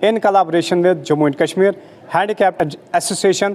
in collaboration with Jammu and Kashmir Handicapped Association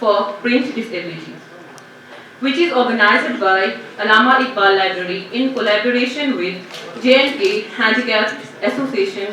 for print disabilities, which is organized by Allama Iqbal Library in collaboration with J&K Handicapped Association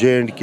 J&K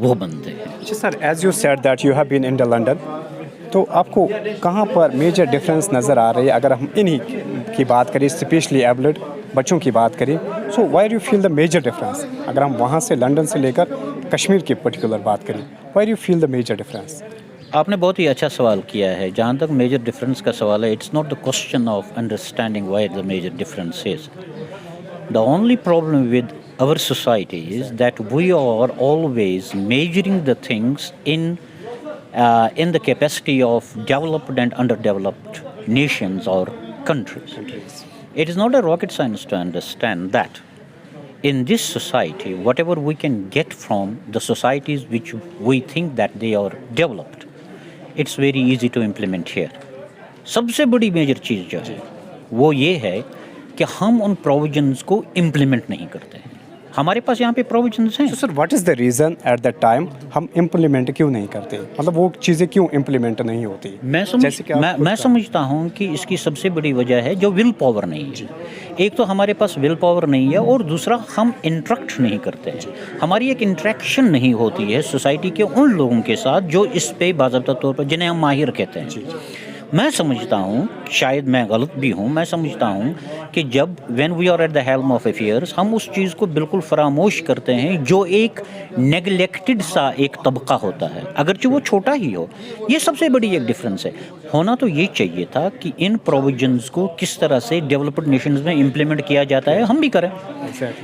وہ بندے ہیں. اچھا sir, as you said that you have been in London, تو آپ کو کہاں پر major difference نظر آ رہی ہے اگر ہم انہی کی بات کریں, اسپیشلی ایبلڈ بچوں کی بات کریں, so why do you feel the major difference, اگر ہم وہاں سے لنڈن سے لے کر کشمیر کی پرٹیکولر بات کریں, why do you feel the major difference? آپ نے بہت ہی اچھا سوال کیا ہے. جہاں تک میجر ڈفرینس کا سوال ہے, it's not the question of understanding why the major difference is. The only problem with our society is that we are always measuring the things in the capacity of developed and underdeveloped nations or countries. It is not a rocket science to understand that in this society, whatever we can get from the societies which we think that they are developed, it's very easy to implement here. سب سے بڑی major چیز جو ہے وہ یہ ہے کہ ہم ان پروویژنس کو امپلیمنٹ نہیں کرتے ہیں. ہمارے پاس یہاں پہ پروویژنس ہیں. Sir what is the reason at that time ہم امپلیمنٹ کیوں نہیں کرتے, مطلب وہ چیزیں کیوں امپلیمنٹ نہیں ہوتی؟ میں سمجھتا ہوں کہ اس کی سب سے بڑی وجہ ہے جو ول پاور نہیں ہے. ایک تو ہمارے پاس ول پاور نہیں ہے, اور دوسرا ہم انٹریکٹ نہیں کرتے ہیں. ہماری ایک انٹریکشن نہیں ہوتی ہے سوسائٹی کے ان لوگوں کے ساتھ جو اس پہ باضابطہ طور پر جنہیں ہم ماہر کہتے ہیں. میں سمجھتا ہوں, شاید میں غلط بھی ہوں, میں سمجھتا ہوں کہ جب when we are at the helm of affairs ہم اس چیز کو بالکل فراموش کرتے ہیں جو ایک نیگلیکٹڈ سا ایک طبقہ ہوتا ہے, اگرچہ وہ چھوٹا ہی ہو. یہ سب سے بڑی ایک ڈفرینس ہے. ہونا تو یہ چاہیے تھا کہ ان پروویژنس کو کس طرح سے ڈیولپڈ نیشنز میں امپلیمنٹ کیا جاتا ہے ہم بھی کریں.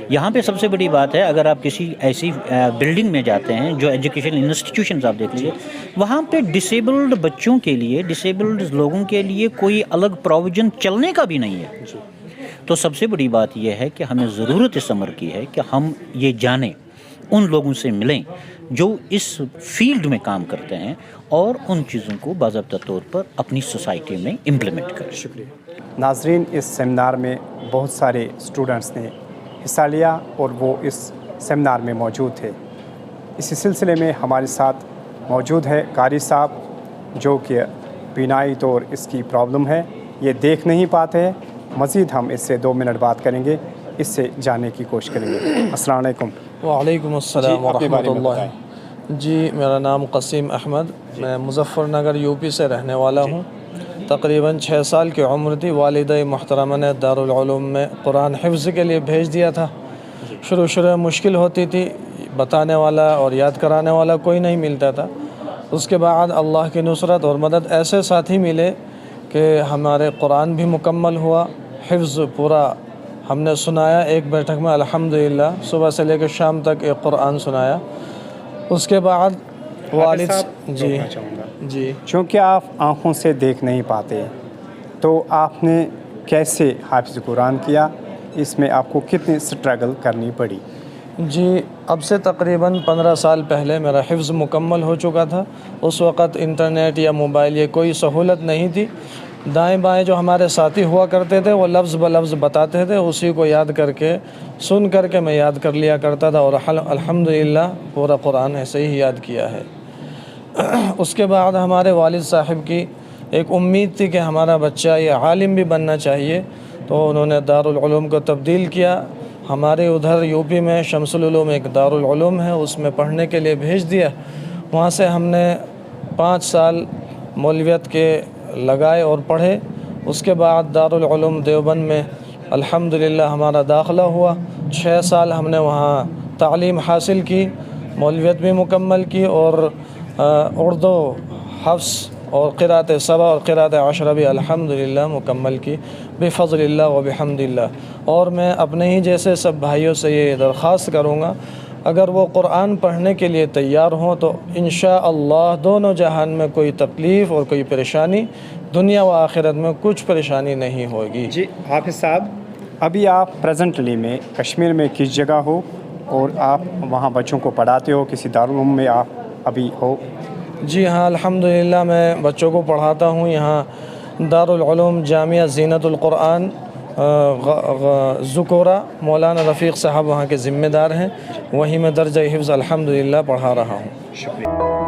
یہاں پہ سب سے بڑی بات ہے, اگر آپ کسی ایسی بلڈنگ میں جاتے ہیں جو ایجوکیشن انسٹیٹیوشنز آپ دیکھ لیجیے, وہاں پہ ڈسیبلڈ بچوں کے لیے, ڈسیبلڈ لوگوں کے لیے کوئی الگ پروویژن چلنے کا بھی نہیں ہے. تو سب سے بڑی بات یہ ہے کہ ہمیں ضرورت اس امر کی ہے کہ ہم یہ جانیں, ان لوگوں سے ملیں جو اس فیلڈ میں کام کرتے ہیں, اور ان چیزوں کو باضابطہ طور پر اپنی سوسائٹی میں امپلیمنٹ کریں. شکریہ. ناظرین, اس سیمینار میں بہت سارے اسٹوڈنٹس نے حصہ لیا اور وہ اس سیمینار میں موجود تھے. اسی سلسلے میں ہمارے ساتھ موجود ہے قاری صاحب, جو کہ بینائی طور اس کی پرابلم ہے, یہ دیکھ نہیں پاتے ہیں. مزید ہم اس سے 2 منٹ بات کریں گے, اس سے جاننے کی کوشش کریں گے. السلام علیکم. وعلیکم السلام ورحمۃ اللہ. جی, میرا نام قسیم احمد, میں مظفر نگر یو پی سے رہنے والا ہوں. تقریباً 6 سال کی عمر تھی. والدہ محترمہ نے دارالعلوم میں قرآن حفظ کے لیے بھیج دیا تھا. شروع میں مشکل ہوتی تھی, بتانے والا اور یاد کرانے والا کوئی نہیں ملتا تھا. اس کے بعد اللہ کی نصرت اور مدد, ایسے ساتھی ملے کہ ہمارے قرآن بھی مکمل ہوا, حفظ پورا ہم نے سنایا ایک بیٹھک میں الحمدللہ. صبح سے لے کے شام تک ایک قرآن سنایا. اس کے بعد والد جی چونکہ آپ آنکھوں سے دیکھ نہیں پاتے, تو آپ نے کیسے حافظ قرآن کیا؟ اس میں آپ کو کتنی سٹرگل کرنی پڑی؟ جی, اب سے تقریباً 15 سال پہلے میرا حفظ مکمل ہو چکا تھا. اس وقت انٹرنیٹ یا موبائل یہ کوئی سہولت نہیں تھی. دائیں بائیں جو ہمارے ساتھی ہوا کرتے تھے وہ لفظ بلفظ بتاتے تھے, اسی کو یاد کر کے سن کر کے میں یاد کر لیا کرتا تھا, اور الحمدللہ پورا قرآن ایسے ہی یاد کیا ہے. اس کے بعد ہمارے والد صاحب کی ایک امید تھی کہ ہمارا بچہ یہ عالم بھی بننا چاہیے, تو انہوں نے دارالعلوم کو تبدیل کیا. ہمارے ادھر یو پی میں شمس العلوم ایک دارالعلوم ہے, اس میں پڑھنے کے لیے بھیج دیا. وہاں سے ہم نے 5 سال مولویت کے لگائے اور پڑھے. اس کے بعد دارالعلوم دیوبند میں الحمدللہ ہمارا داخلہ ہوا. 6 سال ہم نے وہاں تعلیم حاصل کی, مولویت بھی مکمل کی, اور اردو حفظ اور قرأت 7 اور قرأت 10 بھی الحمدللہ مکمل کی بفضل اللہ و بحمد اللہ. اور میں اپنے ہی جیسے سب بھائیوں سے یہ درخواست کروں گا, اگر وہ قرآن پڑھنے کے لیے تیار ہوں تو انشاءاللہ دونوں جہان میں کوئی تکلیف اور کوئی پریشانی, دنیا و آخرت میں کچھ پریشانی نہیں ہوگی. جی حافظ صاحب, ابھی آپ پریزنٹلی میں کشمیر میں کس جگہ ہو اور آپ وہاں بچوں کو پڑھاتے ہو, کسی دارالعلوم میں آپ ابھی ہو؟ جی ہاں, الحمدللہ میں بچوں کو پڑھاتا ہوں. یہاں دارالعلوم جامعہ زینت القرآن ذکورہ, مولانا رفیق صاحب وہاں کے ذمہ دار ہیں, وہیں میں درجہ حفظ الحمدللہ پڑھا رہا ہوں. شکریہ.